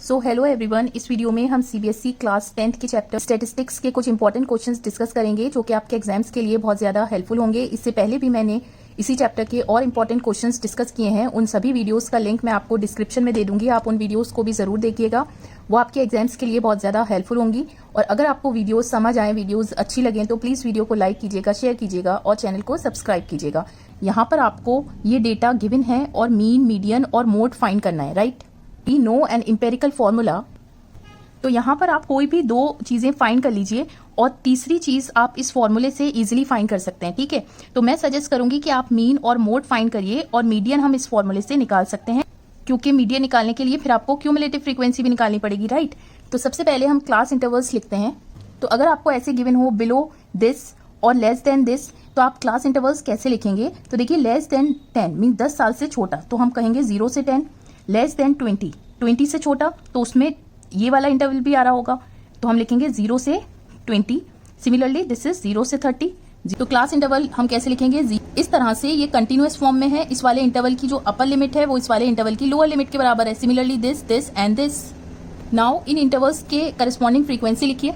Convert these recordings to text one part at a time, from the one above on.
So hello everyone, इस video में हम सीबीएसई क्लास 10th के चैप्टर स्टैटिस्टिक्स के कुछ इंपॉर्टेंट क्वेश्चंस डिस्कस करेंगे जो कि आपके एग्जाम्स के लिए बहुत ज़्यादा हेल्पफुल होंगे। इससे पहले भी मैंने इसी चैप्टर के और इंपॉर्टेंट क्वेश्चंस डिस्कस किए हैं। उन सभी वीडियोस का लिंक मैं आपको डिस्क्रिप्शन में दे दूंगी, आप उन वीडियोस को भी ज़रूर देखिएगा, वो आपके एग्जाम्स के लिए बहुत ज़्यादा हेल्पफुल होंगी। और अगर आपको वीडियोस समझ आए, वीडियोस अच्छी लगें तो प्लीज़ वीडियो को लाइक कीजिएगा, शेयर कीजिएगा और चैनल को सब्सक्राइब कीजिएगा। यहाँ पर आपको ये डेटा गिवन है और मीन, मीडियन और मोड फाइंड करना है, right. We know an empirical formula, तो यहाँ पर आप कोई भी दो चीजें फाइंड कर लीजिए और तीसरी चीज आप इस फॉर्मूले से इजीली फाइंड कर सकते हैं, ठीक है। तो मैं सजेस्ट करूंगी कि आप मीन और मोड फाइंड करिए और मीडियन हम इस फॉर्मूले से निकाल सकते हैं, क्योंकि मीडियन निकालने के लिए फिर आपको क्यूमुलेटिव फ्रीक्वेंसी भी निकालनी पड़ेगी, राइट। तो सबसे पहले हम क्लास इंटरवल्स लिखते हैं। तो अगर आपको ऐसे गिवन हो बिलो दिस और लेस देन दिस, तो आप क्लास इंटरवल्स कैसे लिखेंगे। तो देखिए, लेस देन 10 मीन 10 साल से छोटा, तो हम कहेंगे 0 से 10। लेस देन 20 से छोटा, तो उसमें ये वाला इंटरवल भी आ रहा होगा, तो हम लिखेंगे 0 से 20। सिमिलरली दिस इज 0 से 30। तो क्लास इंटरवल हम कैसे लिखेंगे, इस तरह से ये कंटिन्यूअस फॉर्म में है। इस वाले इंटरवल की जो अपर लिमिट है वो इस वाले इंटरवल की लोअर लिमिट के बराबर है। Similarly this, this and this. Now in intervals के करस्पॉन्डिंग फ्रीक्वेंसी लिखिए।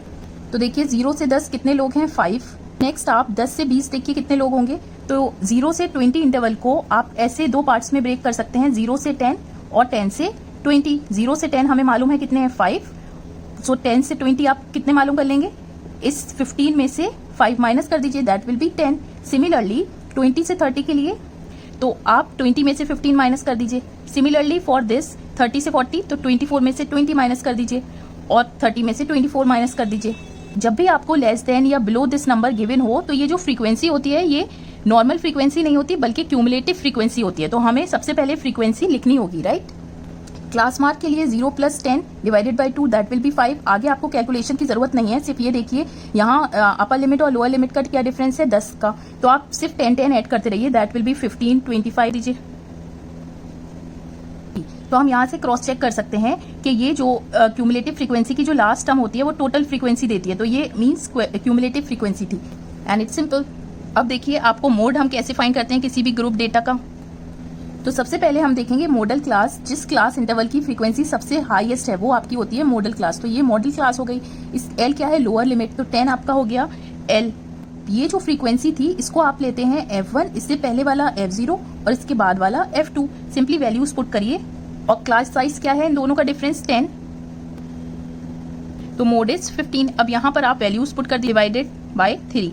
तो देखिए 0 से 10 कितने लोग हैं, 5। नेक्स्ट आप 10 से 20 देखिए कितने लोग होंगे। तो 0 से 20 इंटरवल को आप ऐसे दो पार्ट्स में ब्रेक कर सकते हैं, 0 से 10 और 10 से 20। 0 से 10 हमें मालूम है कितने हैं, 5। सो 10 से 20 आप कितने मालूम कर लेंगे, इस 15 में से 5 माइनस कर दीजिए, दैट विल बी 10। सिमिलरली 20 से 30 के लिए तो आप 20 में से 15 माइनस कर दीजिए। सिमिलरली फॉर दिस 30 से 40, तो 24 में से 20 माइनस कर दीजिए और 30 में से 24 माइनस कर दीजिए। जब भी आपको लेस देन या बिलो दिस नंबर गिवन हो, तो ये जो फ्रीक्वेंसी होती है ये नॉर्मल फ्रीक्वेंसी नहीं होती बल्कि क्यूमुलेटिव फ्रीक्वेंसी होती है। तो हमें सबसे पहले फ्रीक्वेंसी लिखनी होगी, राइट। क्लास मार्क के लिए 0 + 10 divided by 2 that will be 5। आगे आपको कैलकुलेशन की जरूरत नहीं है, सिर्फ ये देखिए यहाँ अपर लिमिट और लोअर लिमिट का क्या डिफरेंस है, 10 का। तो आप सिर्फ 10 ऐड करते रहिए, दैट विल बी 15, 25 दीजिए। तो हम यहाँ से क्रॉस चेक कर सकते हैं कि ये जो क्यूमुलेटिव फ्रीक्वेंसी की जो लास्ट टर्म होती है वो टोटल फ्रीक्वेंसी देती है, तो ये मीन्स क्यूमुलेटिव फ्रीक्वेंसी थी एंड इट्स सिंपल। अब देखिए आपको मोड हम कैसे फाइंड करते हैं किसी भी ग्रुप डेटा का। तो सबसे पहले हम देखेंगे मॉडल क्लास, जिस क्लास इंटरवल की फ्रीक्वेंसी सबसे हाईएस्ट है वो आपकी होती है मॉडल क्लास। तो ये मॉडल क्लास हो गई। इस एल क्या है, लोअर लिमिट, तो 10 आपका हो गया एल। ये जो फ्रीक्वेंसी थी इसको आप लेते हैं F1, इससे पहले वाला F0 और इसके बाद वाला F2। सिंपली वैल्यूज पुट करिए और क्लास साइज क्या है इन दोनों का डिफरेंस 10, तो मोड इज 15। अब यहाँ पर आप वैल्यूज पुट कर डिवाइडेड बाय 3।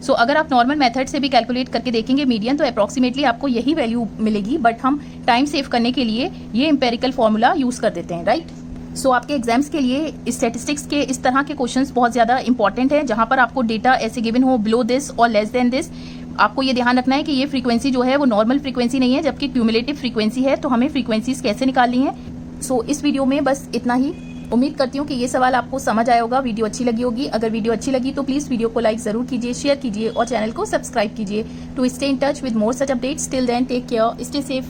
सो अगर आप नॉर्मल मेथड से भी कैलकुलेट करके देखेंगे मीडियन, तो अप्रोक्सीमेटली आपको यही वैल्यू मिलेगी, बट हम टाइम सेव करने के लिए ये एम्पेरिकल फॉर्मूला यूज कर देते हैं, राइट। सो आपके एग्जाम्स के लिए स्टैटिस्टिक्स के इस तरह के क्वेश्चंस बहुत ज्यादा इंपॉर्टेंट है, जहां पर आपको डेटा ऐसे गिवन हो बिलो दिस और लेस देन दिस। आपको ये ध्यान रखना है कि ये फ्रीक्वेंसी जो है वो नॉर्मल फ्रीक्वेंसी नहीं है जबकि क्यूमुलेटिव फ्रीक्वेंसी है, तो हमें फ्रीक्वेंसीज कैसे निकालनी है। सो इस वीडियो में बस इतना ही। उम्मीद करती हूँ कि ये सवाल आपको समझ आया होगा, वीडियो अच्छी लगी होगी। अगर वीडियो अच्छी लगी तो प्लीज वीडियो को लाइक जरूर कीजिए, शेयर कीजिए और चैनल को सब्सक्राइब कीजिए to stay in touch with more such updates. Till then take care, stay safe.